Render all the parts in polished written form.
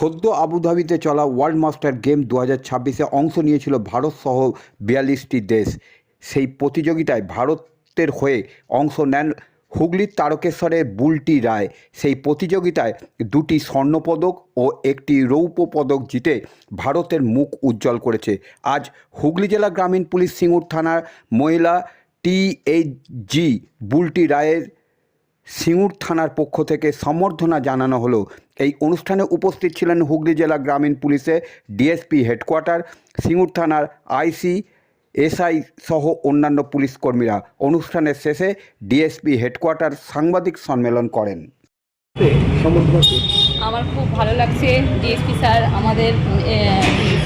সদ্য আবুধাবিতে চলা world master game 2026-এ অংশ নিয়েছিল ভারত সহ 42টি দেশ। সেই প্রতিযোগিতায় ভারতের হয়ে অংশ নেন হুগলির তারকেশ্বরের বুলটি রায়। সেই প্রতিযোগিতায় 2টি স্বর্ণপদক ও 1টি রৌপ্য পদক জিতে ভারতের মুখ উজ্জ্বল করেছে। আজ হুগলি জেলা গ্রামীণ পুলিশ সিঙ্গুর থানার মহিলা টিএইচজি বুলটি রায়ের সিঙ্গুর থানার পক্ষ থেকে সম্বর্ধনা জানানো হলো। এই অনুষ্ঠানে উপস্থিত ছিলেন হুগলি জেলা গ্রামীণ পুলিশের ডিএসপি হেডকোয়ার্টার, সিঙ্গুর থানার আইসি, এসআই সহ অন্যান্য পুলিশ কর্মীরা। অনুষ্ঠানের শেষে ডিএসপি হেডকোয়ার্টার সাংবাদিক সম্মেলন করেন। আমার খুব ভালো লাগছে ডিএসপি স্যার, আমাদের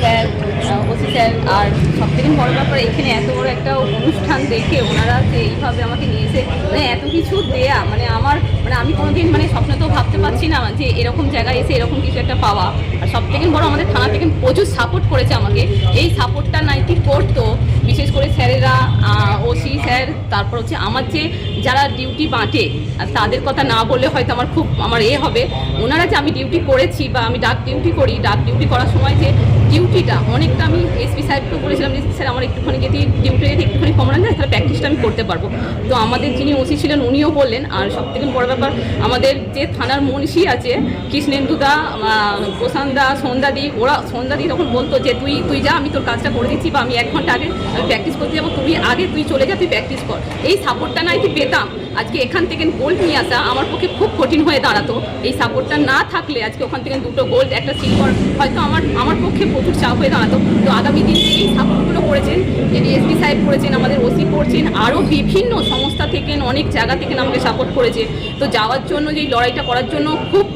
স্যার, ওসি স্যার, আর সবথেকে বড় ব্যাপার এখানে এত বড় একটা অনুষ্ঠান দেখে ওনারা যে এইভাবে আমাকে নিয়ে এসে এত কিছু দেয়া, আমি কোনোদিন স্বপ্নেতেও ভাবতে পারছি না যে এরকম জায়গায় এসে এরকম কিছু একটা পাওয়া। আর সবথেকে বড় আমাদের থানা থেকে প্রচুর সাপোর্ট করেছে আমাকে। এই সাপোর্টটা নাইটি করতো বিশেষ করে স্যারেরা, ওসি স্যার, তারপর হচ্ছে আমার যে যারা ডিউটি বাঁটে তাদের কথা না বললে হয়তো আমার হবে। ওনারা যে আমি ডিউটি করেছি বা আমি ডাক ডিউটি করি, ডাক ডিউটি করার সময় যে ডিউটিটা অনেকটা আমি এসপি সাহেবকে বলেছিলাম যে স্যার আমার একটুখানি যদি ডিউটি যদি একটুখানি কমানো যায় তাহলে প্র্যাকটিসটা আমি করতে পারবো। তো আমাদের যিনি ওসি ছিলেন উনিও বললেন। আর সবথেকে বড় ব্যাপার আমাদের যে থানার মুন্সি আছে কৃষ্ণেন্দুদা, প্রশান্তদা, সন্ধ্যাদি, সন্ধ্যাদি তখন বলতো যে তুই যা, আমি তোর কাজটা করে দিচ্ছি, বা আমি 1 ঘন্টা আগে আমি প্র্যাকটিস করতে যাবো, তুই চলে যা, তুই প্র্যাকটিস কর। এই সাপোর্টটা নাই কি পেতাম, আজকে এখান থেকে গোল্ড নিয়ে আসা আমার পক্ষে খুব কঠিন হয়ে দাঁড়াতো। এই সাপোর্টটা না থাকলে আজকে ওখান থেকে 2টো গোল্ড, 1টা সিলভার হয়তো আমার পক্ষে প্রচুর চাপ হয়ে দাঁড়াতো। তো আগামী দিনে এই সাপোর্টগুলো করেছেন, যে ডিএসপি সাহেব করেছেন, আমাদের ওসি করছেন, আরও বিভিন্ন সংস্থা থেকে অনেক জায়গা থেকে আমাকে সাপোর্ট করেছে। তো যাওয়ার জন্য যে লড়াইটা করার জন্য খুব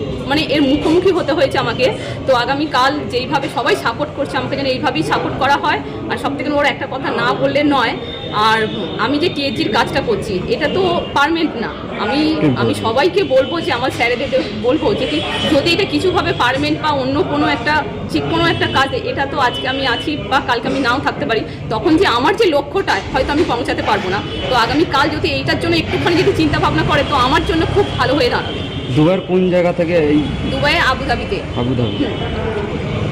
এর মুখোমুখি হতে হয়েছে আমাকে। তো আগামীকাল যেইভাবে সবাই সাপোর্ট করছে আমাকে যেন এইভাবেই সাপোর্ট করা হয়। আর সবথেকে বড় একটা কথা না বললে নয়, আর আমি যে টিএইচজির কাজটা করছি এটা তো পার্মানেন্ট না। আমি সবাইকে বলবো যে আমার স্যারেদের বলবো যে যদি এটা কিছুভাবে পার্মানেন্ট বা অন্য কোনো একটা কাজে, এটা তো আজকে আমি আছি বা কালকে আমি নাও থাকতে পারি, তখন যে আমার যে লক্ষ্যটা হয়তো আমি পৌঁছাতে পারবো না। তো আগামীকাল যদি এইটার জন্য একটুখানি যদি চিন্তা ভাবনা করে তো আমার জন্য খুব ভালো হয়ে দাঁড়াবে। দুবাইয়ের কোন জায়গা থেকে? এই দুবাইয়ে আবুধাবিতে।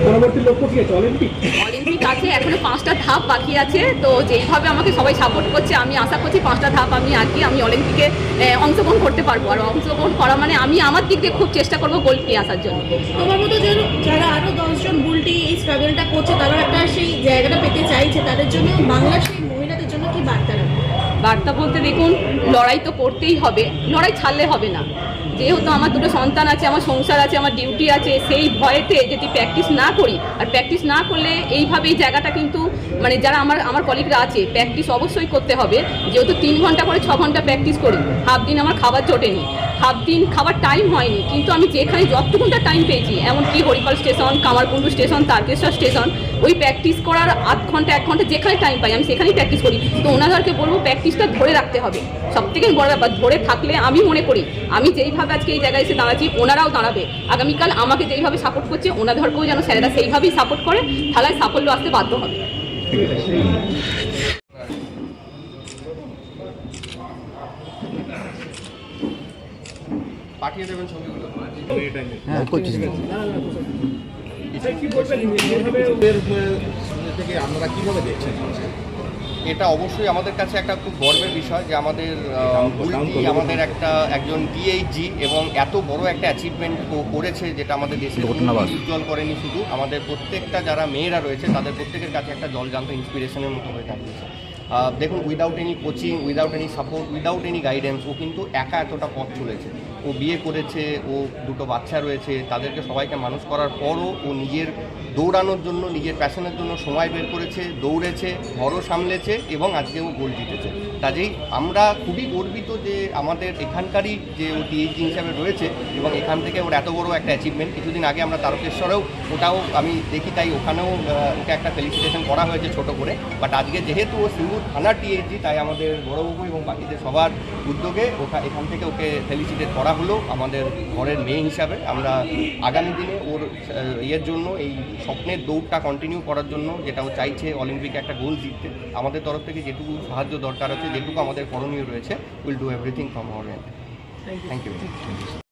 পরবর্তী লক্ষ্য কি আছে? অলিম্পিক আছে, এখনো 5টা ধাপ বাকি আছে। তো যেইভাবে আমাকে সবাই সাপোর্ট করছে আমি আশা করছি 5টা ধাপ আমি অলিম্পিকে অংশগ্রহণ করতে পারবো। আর অংশগ্রহণ করা আমি আমার দিক দিয়ে খুব চেষ্টা করবো গোল্ড নিয়ে আসার জন্য। তোমার মতো যারা আরো 10 জন বুলটি এই স্ট্রাগলটা করছে, তারা একটা সেই জায়গাটা পেতে চাইছে, তাদের জন্য বাংলার সেই মহিলাদের জন্য কি বার্তা রাখবে? বার্তা বলতে দেখুন, লড়াই তো করতেই হবে, লড়াই ছাড়লে হবে না। যেহেতু আমার 2টো সন্তান আছে, আমার সংসার আছে, আমার ডিউটি আছে, সেই ভয়েতে যদি প্র্যাকটিস না করি, আর প্র্যাকটিস না করলে এইভাবে এই জায়গাটা কিন্তু যারা আমার কলিগরা আছে, প্র্যাকটিস অবশ্যই করতে হবে। যেহেতু 3 ঘন্টা করে 6 ঘন্টা প্র্যাকটিস করি, হাফ দিন আমার খাবার জোটেনি, হাফ দিন খাবার টাইম হয়নি, কিন্তু আমি যেখানে যতটুকুটা টাইম পেয়েছি, এমনকি Haripal station, Kamarkundu station, Tarakeswar station, ওই প্র্যাকটিস করার 1 ঘন্টা 1 ঘন্টা যেখানে টাইম পাই আমি সেখানেই প্র্যাকটিস করি। তো ওনাদেরকে বলবো প্র্যাকটিসটা ধরে রাখতে হবে। সবথেকে বড় ব্যাপার, ধরে থাকলে আমি মনে করি আমি যেইভাবে আজকে এই জায়গায় এসে দাঁড়াচ্ছি ওনারাও দাঁড়াবে। আগামীকাল আমাকে যেইভাবে সাপোর্ট করছে ওনাদেরকেও যেন স্যারেরা সেইভাবেই সাপোর্ট করে, খেলায় সাফল্য আসতে বাধ্য হবে। পাঠিয়ে দেবেন ছবিগুলো। আপনারা কিভাবে দেখছেন? এটা অবশ্যই আমাদের কাছে একটা খুব গর্বের বিষয় যে আমাদের একজন টিএইচজি এবং এত বড় একটা অ্যাচিভমেন্ট করেছে, যেটা আমাদের দেশের উজ্জ্বল করেনি, শুধু আমাদের প্রত্যেকটা যারা মেয়েরা রয়েছে তাদের প্রত্যেকের কাছে একটা জলজান্ত ইন্সপিরেশনের মতো হয়ে দাঁড়িয়েছে। দেখুন, without any coaching, without any support, without any guidance ও কিন্তু একা এতটা পথ চলেছে। ও বিয়ে করেছে, ও 2টো বাচ্চা রয়েছে, তাদেরকে সবাইকে মানুষ করার পরও ও নিজের দৌড়ানোর জন্য, নিজের প্যাশনের জন্য সময় বের করেছে, দৌড়েছে, ঘরও সামলেছে এবং আজকে ও গোল জিতেছে। কাজেই আমরা খুবই গর্বিত যে আমাদের এখানকারই যে ও টিএইচজি হিসাবে রয়েছে এবং এখান থেকে ওর এত বড় একটা অ্যাচিভমেন্ট। কিছুদিন আগে আমরা তারকেশ্বরেও ওটাও আমি দেখি, তাই ওখানেও ওকে একটা ফেলিসিটেশন করা হয়েছে ছোট করে। বাট আজকে যেহেতু ও সিঙ্গুর থানা টিএইচজি, তাই আমাদের বড়বাবু এবং বাকিদের সবার উদ্যোগে এখান থেকে ওকে ফেলিসিটেট করা হলো আমাদের ঘরের মেয়ে হিসাবে। আমরা আগামী দিনে ওর জন্য, এই স্বপ্নের দৌড়টা কন্টিনিউ করার জন্য, যেটা ও চাইছে অলিম্পিকে একটা গোল জিততে, আমাদের তরফ থেকে যেটুকু সাহায্য দরকার আছে, যেটুকু আমাদের করণীয় রয়েছে, will do everything from our end. Thank you.